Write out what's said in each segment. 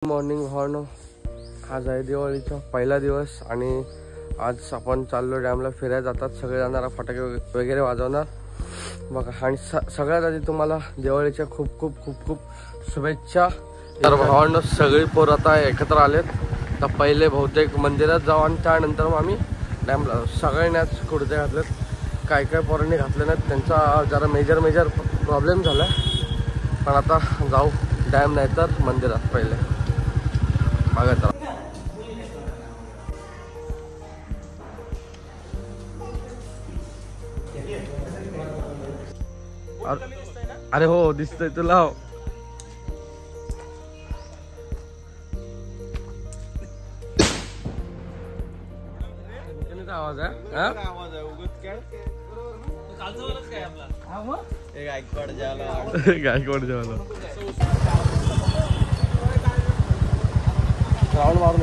Morning भावनो, आज आहे दिवाळीचा पहिला दिवस आणि आज आपण चाललो डॅमला फिरायला जातात सगळे जाणार, फटाके वगैरे वाजवणार बघा। आणि सगळ्यात आधी तुम्हाला दिवाळीच्या खूप खूप खूप खूप शुभेच्छा। तर भावांनो सगळी पोरं आता एकत्र आलेत, तर पहिले बहुतेक मंदिरात जाऊ आणि त्यानंतर मग आम्ही डॅमला। सगळ्यांनाच कुर्ते घातलेत, काय काय पोरांनी घातले नाहीत, त्यांचा जरा मेजर प्रॉब्लेम झाला, पण आता जाऊ डॅम नाही तर मंदिरात पहिले बघा। अरे हो दिसतंय तुला, आवाज आहे गायकवाड जेवायला राऊंड मारून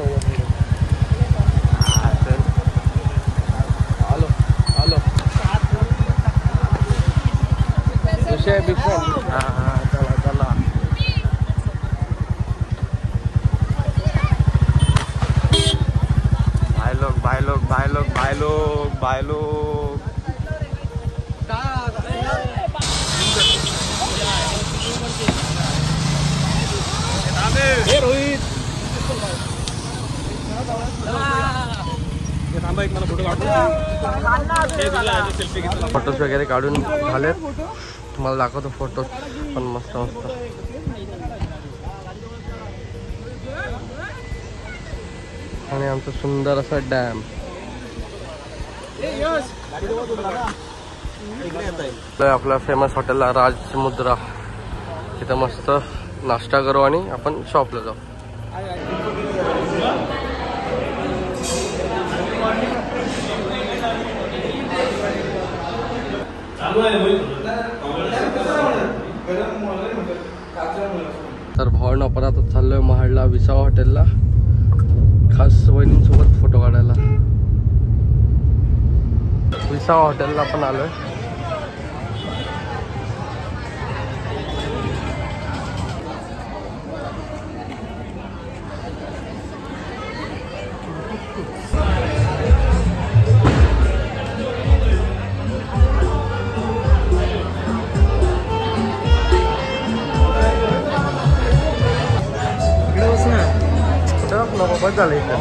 आलो आलो विषय चला चला भाई लोग रोहित फोटोज वगैरे काढून झालेत, तुम्हाला दाखवतो फोटोज पण मस्त मस्त। आणि आमचा सुंदर असा डॅम आपल्या फेमस हॉटेलला राजमुद्रा, तिथं मस्त नाश्ता करू आणि आपण शॉपला जाऊ। तर भावना आपण आता चाललोय महाडला विसावा हॉटेलला, खास वहिनींसोबत फोटो काढायला। विसावा हॉटेलला पण आलोय। झालं इथं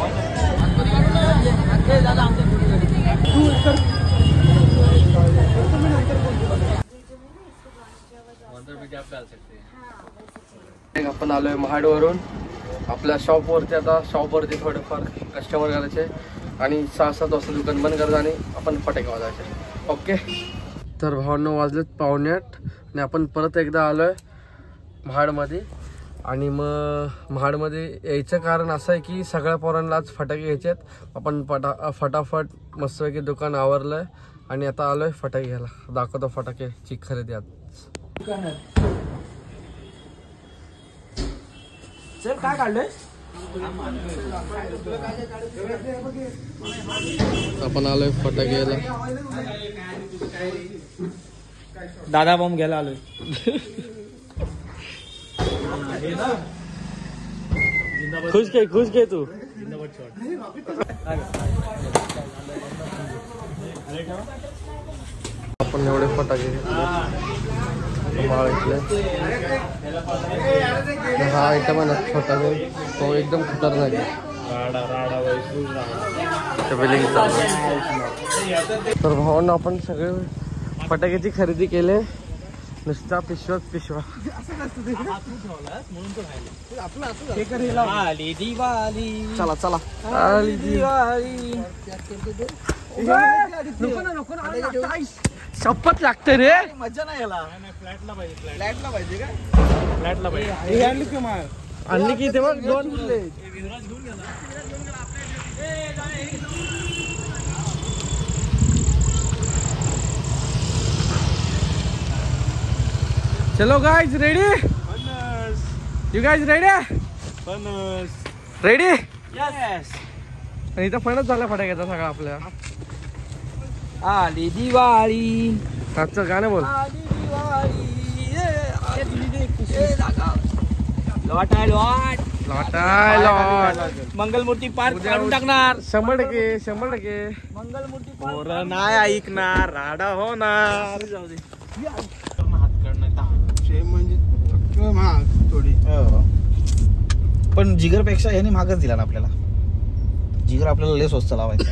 आपण आलोय महाडवरून आपल्या शॉपवरती। आता शॉपवरती थोडेफार कस्टमर करायचे आणि 6-7 वाजता दुकान बंद करायचं आणि आपण फटाके वाजवायचे। ओके, तर भावांनो वाजलेत 7:45 आणि आपण परत एकदा आलोय महाडमध्ये। आणि मग महाडमध्ये यायचं कारण असं आहे की सगळ्या पोरांना आज फटाके घ्यायचे आहेत। आपण फटाफट मस्तपैकी दुकान आवरलंय आणि आता आलोय फटाके घ्यायला। दाखवतो फटाकेची खरेदी आज। काय काढलंय आपण आलोय फटाके घ्यायला। दादा बॉम्ब घ्यायला आलोय। खुश के तू आपण एवढे फटाके हा आयटम आहे ना फटाके, तो एकदम खतरनाक आहे। तर भावांना आपण सगळे फटाक्याची खरेदी केले, नुसता पिशवा चला चला आली दिवाळी। शपथ लागते रे, मजा नाही याला। फ्लॅटला पाहिजे का? फ्लॅटला पाहिजे। आणली की ते बघ दोन चलो guys ready, you guys ready? Ready? Yes. आणि इथं फणच झाला फटाक्याचा सगळा आपल्या। आली दिवाळी, आजचं गाणं बोल। आली दिवाळी लॉट आहे लॉट। मंगलमूर्ती पार्क काढून टाकणार. 100% मंगलमूर्ती पोरं नाही ऐकणार, राडा होणार. जाऊ दे हात काढणार म्हणजे महाग थोडी. पण जिगरपेक्षा याने महागच दिला ना आपल्याला. जिगर आपल्याला लय स्वस्त लावायचा.